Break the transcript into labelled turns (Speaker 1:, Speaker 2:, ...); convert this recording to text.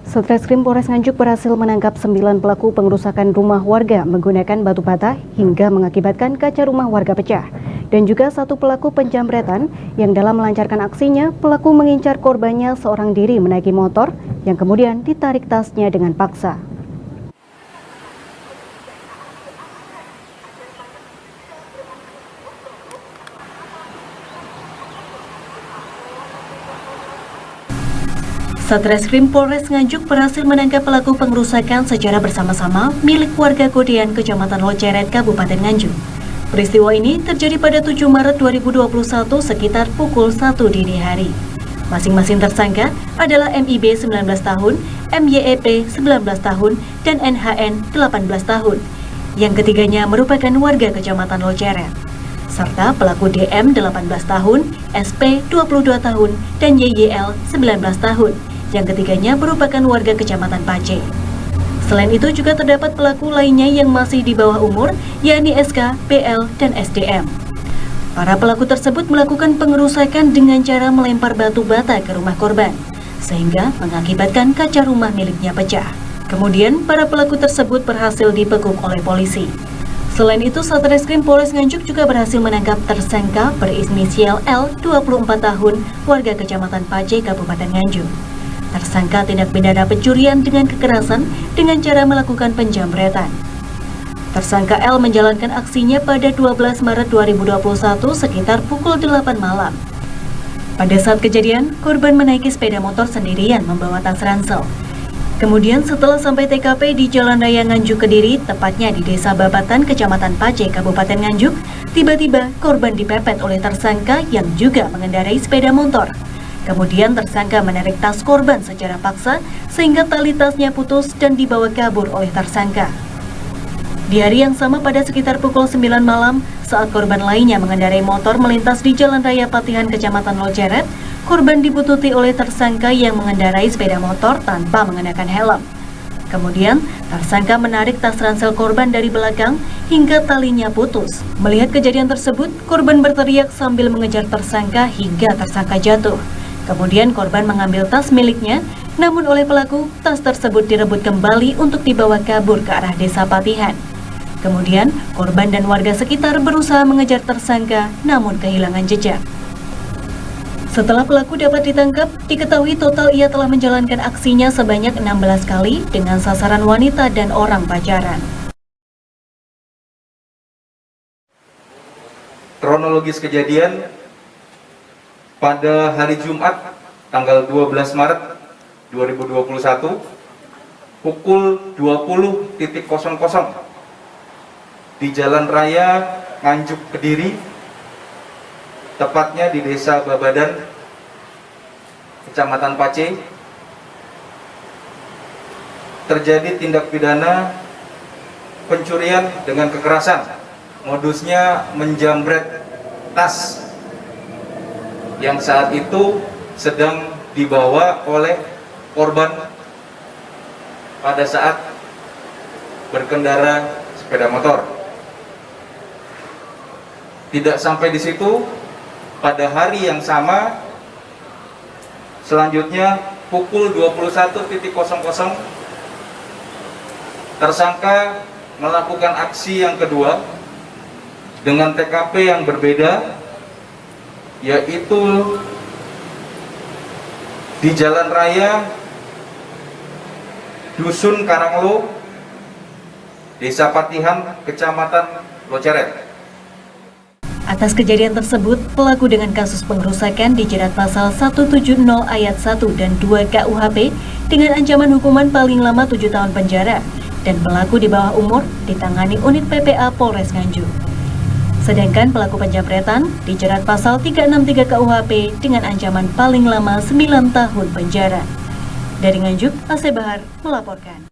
Speaker 1: Satreskrim Polres Nganjuk berhasil menangkap 9 pelaku pengerusakan rumah warga menggunakan batu bata hingga mengakibatkan kaca rumah warga pecah. Dan juga 1 pelaku penjamretan yang dalam melancarkan aksinya, pelaku mengincar korbannya seorang diri menaiki motor yang kemudian ditarik tasnya dengan paksa. Satreskrim Polres Nganjuk berhasil menangkap pelaku pengerusakan secara bersama-sama milik warga Godean, Kecamatan Loceret, Kabupaten Nganjuk. Peristiwa ini terjadi pada 7 Maret 2021 sekitar pukul 1 dini hari. Masing-masing tersangka adalah MIB 19 tahun, MYEP 19 tahun, dan NHN 18 tahun. Yang ketiganya merupakan warga Kecamatan Loceret. Serta pelaku DM 18 tahun, SP 22 tahun, dan YYL 19 tahun. Yang ketiganya merupakan warga Kecamatan Pace. Selain itu juga terdapat pelaku lainnya yang masih di bawah umur, yakni SK, PL, dan SDM. Para pelaku tersebut melakukan pengerusakan dengan cara melempar batu bata ke rumah korban, sehingga mengakibatkan kaca rumah miliknya pecah. Kemudian, para pelaku tersebut berhasil dibekuk oleh polisi. Selain itu, Satreskrim Polres Nganjuk juga berhasil menangkap tersangka berinisial L, 24 tahun, warga Kecamatan Pace, Kabupaten Nganjuk. Tersangka tindak pidana pencurian dengan kekerasan dengan cara melakukan penjamretan. Tersangka L menjalankan aksinya pada 12 Maret 2021 sekitar pukul 8 malam. Pada saat kejadian, korban menaiki sepeda motor sendirian membawa tas ransel. Kemudian setelah sampai TKP di Jalan Raya Nganjuk Kediri, tepatnya di Desa Babatan, Kecamatan Pace, Kabupaten Nganjuk, tiba-tiba korban dipepet oleh tersangka yang juga mengendarai sepeda motor. Kemudian tersangka menarik tas korban secara paksa sehingga tali tasnya putus dan dibawa kabur oleh tersangka. Di hari yang sama pada sekitar pukul 9 malam, saat korban lainnya mengendarai motor melintas di Jalan Raya Patihan, Kecamatan Loceret, korban dibututi oleh tersangka yang mengendarai sepeda motor tanpa mengenakan helm. Kemudian, tersangka menarik tas ransel korban dari belakang hingga talinya putus. Melihat kejadian tersebut, korban berteriak sambil mengejar tersangka hingga tersangka jatuh. Kemudian korban mengambil tas miliknya, namun oleh pelaku, tas tersebut direbut kembali untuk dibawa kabur ke arah Desa Patihan. Kemudian, korban dan warga sekitar berusaha mengejar tersangka, namun kehilangan jejak. Setelah pelaku dapat ditangkap, diketahui total ia telah menjalankan aksinya sebanyak 16 kali dengan sasaran wanita dan orang pacaran.
Speaker 2: Kronologis kejadian pada hari Jumat tanggal 12 Maret 2021 pukul 20.00 di Jalan Raya Nganjuk Kediri, tepatnya di Desa Babadan, Kecamatan Pace, terjadi tindak pidana pencurian dengan kekerasan. Modusnya menjamret tas yang saat itu sedang dibawa oleh korban pada saat berkendara sepeda motor. Tidak sampai di situ, pada hari yang sama, selanjutnya pukul 21.00, tersangka melakukan aksi yang kedua dengan TKP yang berbeda, yaitu di Jalan Raya Dusun Karanglo, Desa Patihan, Kecamatan Loceret.
Speaker 1: Atas kejadian tersebut, pelaku dengan kasus pengerusakan dijerat pasal 170 ayat 1 dan 2 KUHP dengan ancaman hukuman paling lama 7 tahun penjara, dan pelaku di bawah umur ditangani unit PPA Polres Nganjuk. Sedangkan pelaku penjamretan dijerat pasal 363 KUHP dengan ancaman paling lama 9 tahun penjara. Dari Nganjuk, Asep Bahar melaporkan.